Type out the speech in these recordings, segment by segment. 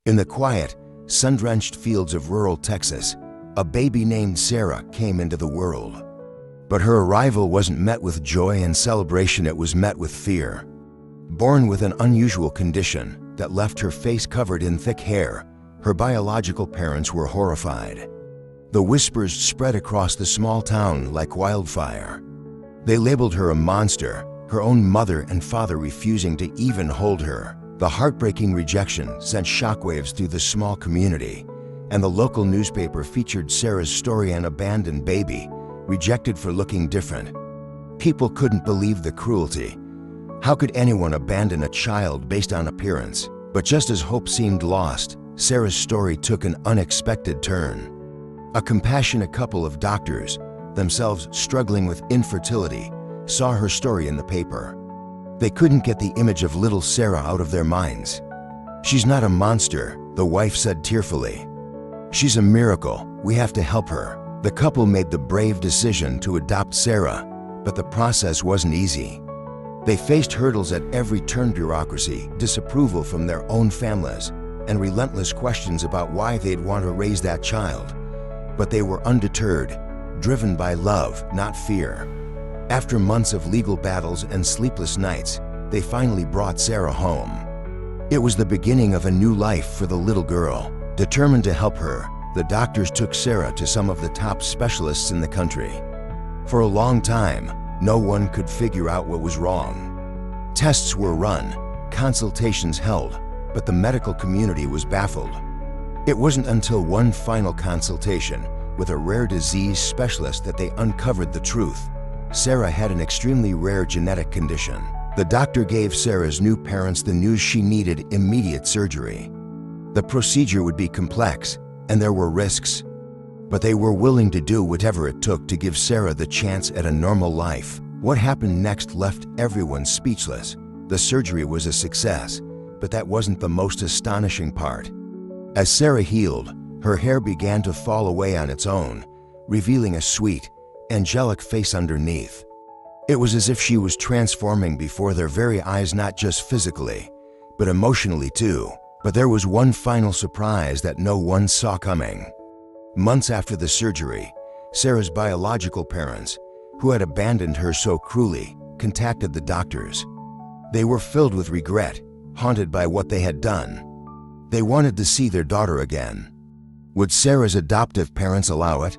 In the quiet, sun-drenched fields of rural Texas, a baby named Sarah came into the world. But her arrival wasn't met with joy and celebration, it was met with fear. Born with an unusual condition that left her face covered in thick hair, her biological parents were horrified. The whispers spread across the small town like wildfire. They labeled her a monster, her own mother and father refusing to even hold her. The heartbreaking rejection sent shockwaves through the small community, and the local newspaper featured Sarah's story, an abandoned baby, rejected for looking different. People couldn't believe the cruelty. How could anyone abandon a child based on appearance? But just as hope seemed lost, Sarah's story took an unexpected turn. A compassionate couple of doctors, themselves struggling with infertility, saw her story in the paper. They couldn't get the image of little Sarah out of their minds. "She's not a monster," the wife said tearfully. "She's a miracle. We have to help her." The couple made the brave decision to adopt Sarah, but the process wasn't easy. They faced hurdles at every turn: bureaucracy, disapproval from their own families, and relentless questions about why they'd want to raise that child. But they were undeterred, driven by love, not fear. After months of legal battles and sleepless nights, they finally brought Sarah home. It was the beginning of a new life for the little girl. Determined to help her, the doctors took Sarah to some of the top specialists in the country. For a long time, no one could figure out what was wrong. Tests were run, consultations held, but the medical community was baffled. It wasn't until one final consultation with a rare disease specialist that they uncovered the truth. Sarah had an extremely rare genetic condition. The doctor gave Sarah's new parents the news: she needed immediate surgery. The procedure would be complex, and there were risks, but they were willing to do whatever it took to give Sarah the chance at a normal life. What happened next left everyone speechless. The surgery was a success, but that wasn't the most astonishing part. As Sarah healed, her hair began to fall away on its own, revealing a sweet, angelic face underneath. It was as if she was transforming before their very eyes, not just physically, but emotionally too. But there was one final surprise that no one saw coming. Months after the surgery, Sarah's biological parents, who had abandoned her so cruelly, contacted the doctors. They were filled with regret, haunted by what they had done. They wanted to see their daughter again. Would Sarah's adoptive parents allow it?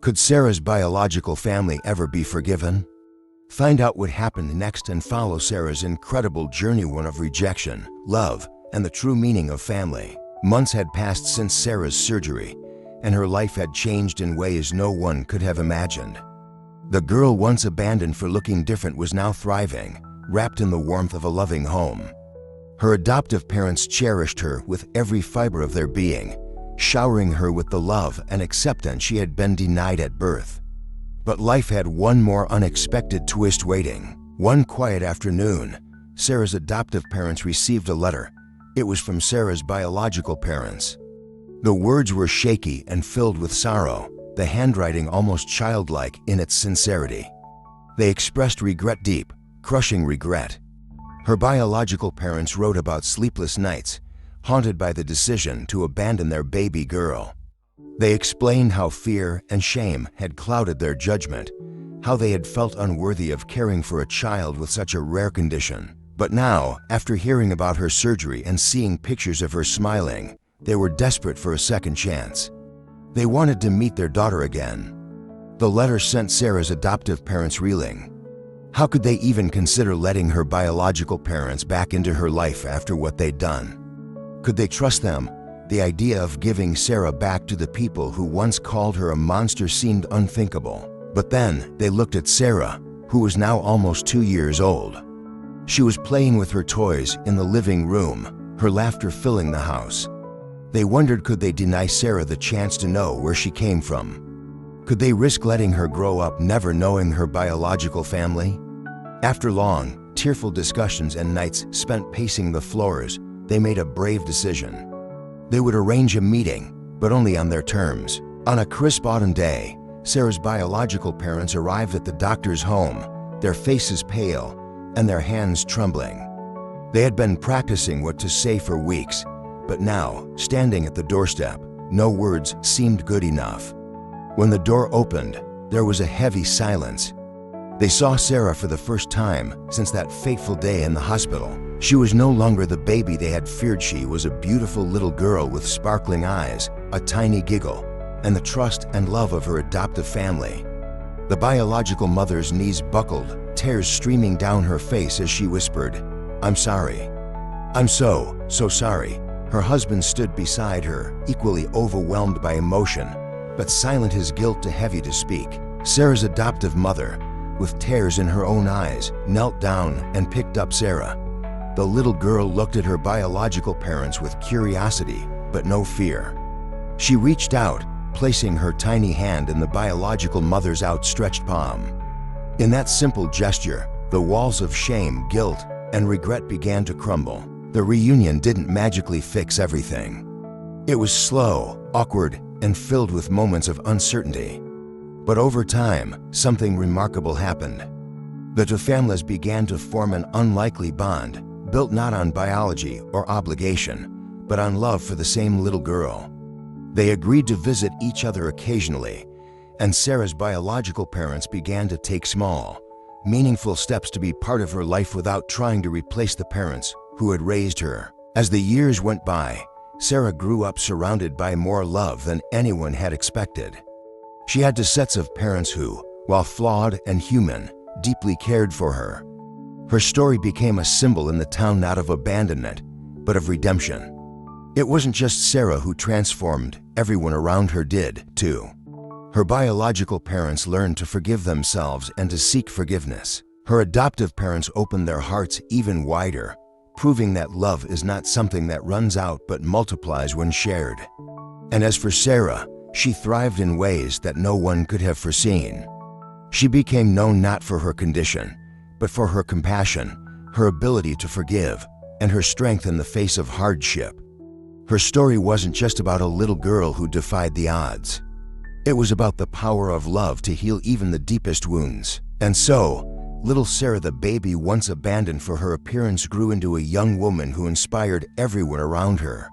Could Sarah's biological family ever be forgiven? Find out what happened next and follow Sarah's incredible journey, one of rejection, love, and the true meaning of family. Months had passed since Sarah's surgery, and her life had changed in ways no one could have imagined. The girl once abandoned for looking different was now thriving, wrapped in the warmth of a loving home. Her adoptive parents cherished her with every fiber of their being, showering her with the love and acceptance she had been denied at birth. But life had one more unexpected twist waiting. One quiet afternoon, Sarah's adoptive parents received a letter. It was from Sarah's biological parents. The words were shaky and filled with sorrow, the handwriting almost childlike in its sincerity. They expressed regret, deep, crushing regret. Her biological parents wrote about sleepless nights, haunted by the decision to abandon their baby girl. They explained how fear and shame had clouded their judgment, how they had felt unworthy of caring for a child with such a rare condition. But now, after hearing about her surgery and seeing pictures of her smiling, they were desperate for a second chance. They wanted to meet their daughter again. The letter sent Sarah's adoptive parents reeling. How could they even consider letting her biological parents back into her life after what they'd done? Could they trust them? The idea of giving Sarah back to the people who once called her a monster seemed unthinkable. But then they looked at Sarah, who was now almost 2 years old. She was playing with her toys in the living room, her laughter filling the house. They wondered, could they deny Sarah the chance to know where she came from? Could they risk letting her grow up never knowing her biological family? After long, tearful discussions and nights spent pacing the floors, they made a brave decision. They would arrange a meeting, but only on their terms. On a crisp autumn day, Sarah's biological parents arrived at the doctor's home, their faces pale and their hands trembling. They had been practicing what to say for weeks, But now, standing at the doorstep, no words seemed good enough. When the door opened, there was a heavy silence. They saw Sarah for the first time since that fateful day in the hospital. She was no longer the baby they had feared. She was a beautiful little girl with sparkling eyes, a tiny giggle, and the trust and love of her adoptive family. The biological mother's knees buckled, tears streaming down her face as she whispered, "I'm sorry. I'm so sorry." Her husband stood beside her, equally overwhelmed by emotion, but silent, his guilt too heavy to speak. Sarah's adoptive mother, with tears in her own eyes, knelt down and picked up Sarah. The little girl looked at her biological parents with curiosity, but no fear. She reached out, placing her tiny hand in the biological mother's outstretched palm. In that simple gesture, the walls of shame, guilt, and regret began to crumble. The reunion didn't magically fix everything. It was slow, awkward, and filled with moments of uncertainty. But over time, something remarkable happened. The two families began to form an unlikely bond, built not on biology or obligation, but on love for the same little girl. They agreed to visit each other occasionally, and Sarah's biological parents began to take small, meaningful steps to be part of her life without trying to replace the parents who had raised her. As the years went by, Sarah grew up surrounded by more love than anyone had expected. She had two sets of parents who, while flawed and human, deeply cared for her. Her story became a symbol in the town not of abandonment, but of redemption. It wasn't just Sarah who transformed, everyone around her did, too. Her biological parents learned to forgive themselves and to seek forgiveness. Her adoptive parents opened their hearts even wider, proving that love is not something that runs out but multiplies when shared. And as for Sarah, she thrived in ways that no one could have foreseen. She became known not for her condition, but for her compassion, her ability to forgive, and her strength in the face of hardship. Her story wasn't just about a little girl who defied the odds. It was about the power of love to heal even the deepest wounds. And so, little Sarah, the baby once abandoned for her appearance, grew into a young woman who inspired everyone around her.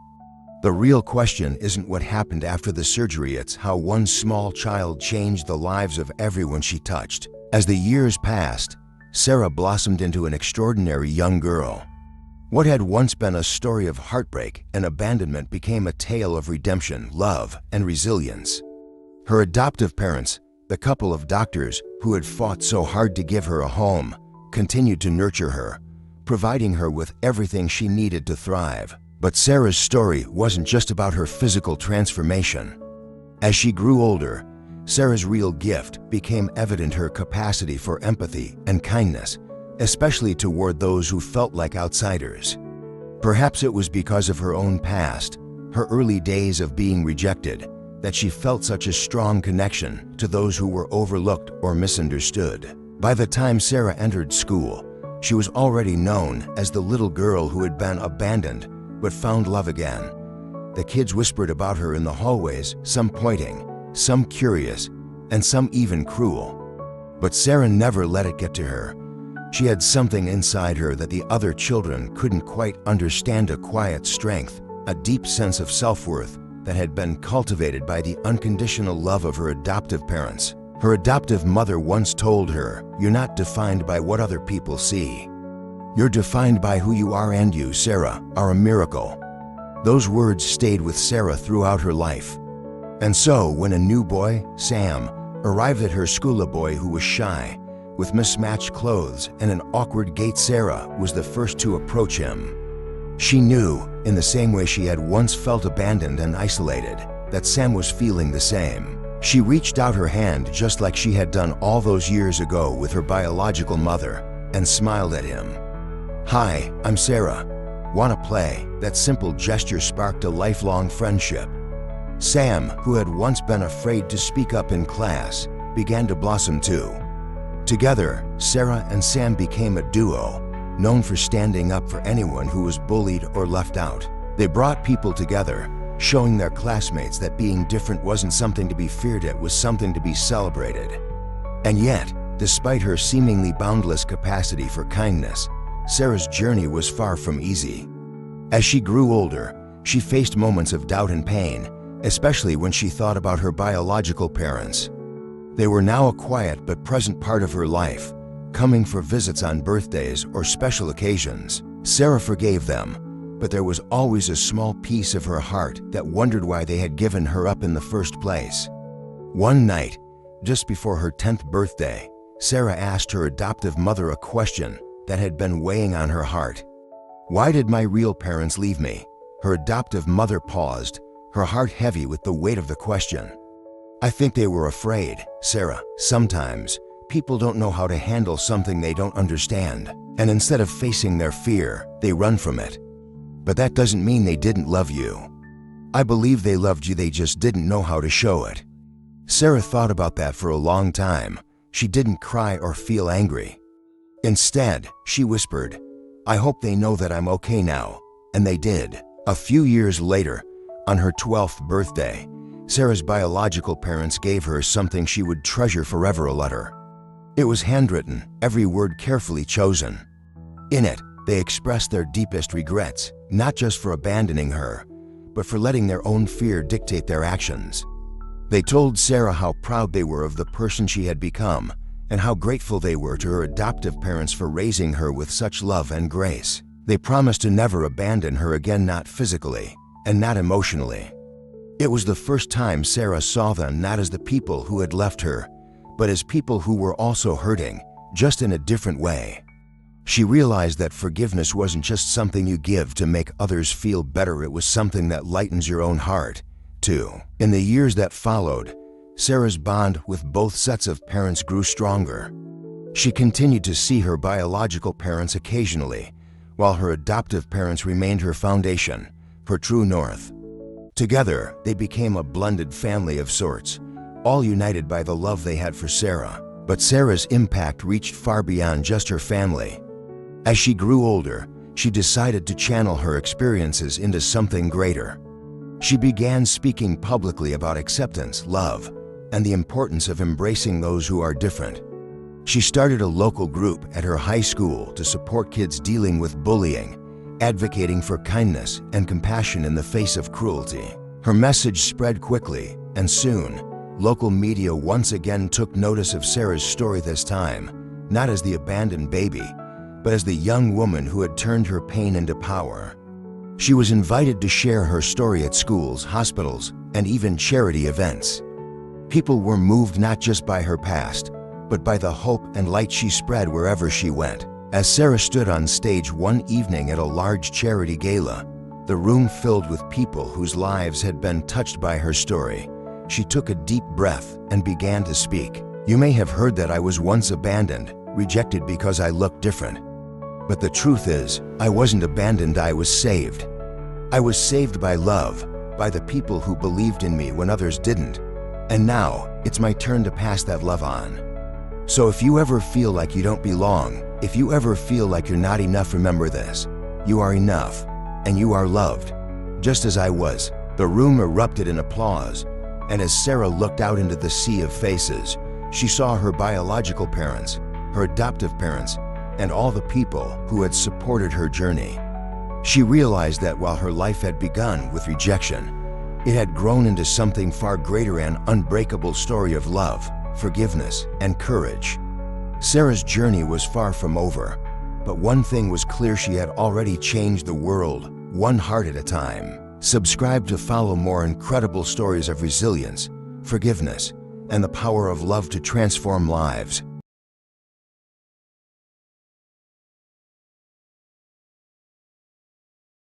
The real question isn't what happened after the surgery, it's how one small child changed the lives of everyone she touched. As the years passed, Sarah blossomed into an extraordinary young girl. What had once been a story of heartbreak and abandonment became a tale of redemption, love, and resilience. Her adoptive parents, the couple of doctors who had fought so hard to give her a home, continued to nurture her, providing her with everything she needed to thrive. But Sarah's story wasn't just about her physical transformation. As she grew older, Sarah's real gift became evident: her capacity for empathy and kindness, especially toward those who felt like outsiders. Perhaps it was because of her own past, her early days of being rejected, that she felt such a strong connection to those who were overlooked or misunderstood. By the time Sarah entered school, she was already known as the little girl who had been abandoned but found love again. The kids whispered about her in the hallways, some pointing, some curious, and some even cruel. But Sarah never let it get to her. She had something inside her that the other children couldn't quite understand: a quiet strength, a deep sense of self-worth that had been cultivated by the unconditional love of her adoptive parents. Her adoptive mother once told her, "You're not defined by what other people see. You're defined by who you are, and you, Sarah, are a miracle." Those words stayed with Sarah throughout her life. And so, when a new boy, Sam, arrived at her school, a boy who was shy, with mismatched clothes and an awkward gait, Sarah was the first to approach him. She knew, in the same way she had once felt abandoned and isolated, that Sam was feeling the same. She reached out her hand just like she had done all those years ago with her biological mother, and smiled at him. "Hi, I'm Sarah. Wanna play?" That simple gesture sparked a lifelong friendship. Sam, who had once been afraid to speak up in class, began to blossom too. Together, Sarah and Sam became a duo, known for standing up for anyone who was bullied or left out. They brought people together, showing their classmates that being different wasn't something to be feared, it was something to be celebrated. And yet, despite her seemingly boundless capacity for kindness, Sarah's journey was far from easy. As she grew older, She faced moments of doubt and pain, especially when she thought about her biological parents. They were now a quiet but present part of her life, coming for visits on birthdays or special occasions. Sarah forgave them, but there was always a small piece of her heart that wondered why they had given her up in the first place. One night, just before her 10th birthday, Sarah asked her adoptive mother a question that had been weighing on her heart. "Why did my real parents leave me?" Her adoptive mother paused, her heart heavy with the weight of the question. "I think they were afraid, Sarah. Sometimes, people don't know how to handle something they don't understand, and instead of facing their fear, they run from it. But that doesn't mean they didn't love you. I believe they loved you, they just didn't know how to show it." Sarah thought about that for a long time. She didn't cry or feel angry. Instead, she whispered, "I hope they know that I'm okay now." And they did. A few years later, on her 12th birthday, Sarah's biological parents gave her something she would treasure forever, a letter. It was handwritten, every word carefully chosen. In it, they expressed their deepest regrets, not just for abandoning her, but for letting their own fear dictate their actions. They told Sarah how proud they were of the person she had become, and how grateful they were to her adoptive parents for raising her with such love and grace. They promised to never abandon her again, not physically, and not emotionally. It was the first time Sarah saw them not as the people who had left her, but as people who were also hurting, just in a different way. She realized that forgiveness wasn't just something you give to make others feel better, it was something that lightens your own heart, too. In the years that followed, Sarah's bond with both sets of parents grew stronger. She continued to see her biological parents occasionally, while her adoptive parents remained her foundation, her true north. Together, they became a blended family of sorts, all united by the love they had for Sarah. But Sarah's impact reached far beyond just her family. As she grew older, she decided to channel her experiences into something greater. She began speaking publicly about acceptance, love, and the importance of embracing those who are different. She started a local group at her high school to support kids dealing with bullying, advocating for kindness and compassion in the face of cruelty. Her message spread quickly, and soon, local media once again took notice of Sarah's story, this time, not as the abandoned baby, but as the young woman who had turned her pain into power. She was invited to share her story at schools, hospitals, and even charity events. People were moved not just by her past, but by the hope and light she spread wherever she went. As Sarah stood on stage one evening at a large charity gala, the room filled with people whose lives had been touched by her story, she took a deep breath and began to speak. "You may have heard that I was once abandoned, rejected because I looked different. But the truth is, I wasn't abandoned, I was saved. I was saved by love, by the people who believed in me when others didn't. And now, it's my turn to pass that love on. So if you ever feel like you don't belong, if you ever feel like you're not enough, remember this: you are enough, and you are loved, just as I was." The room erupted in applause, and as Sarah looked out into the sea of faces, she saw her biological parents, her adoptive parents, and all the people who had supported her journey. She realized that while her life had begun with rejection, it had grown into something far greater, an unbreakable story of love, forgiveness, and courage. Sarah's journey was far from over, but one thing was clear: she had already changed the world, one heart at a time. Subscribe to follow more incredible stories of resilience, forgiveness, and the power of love to transform lives.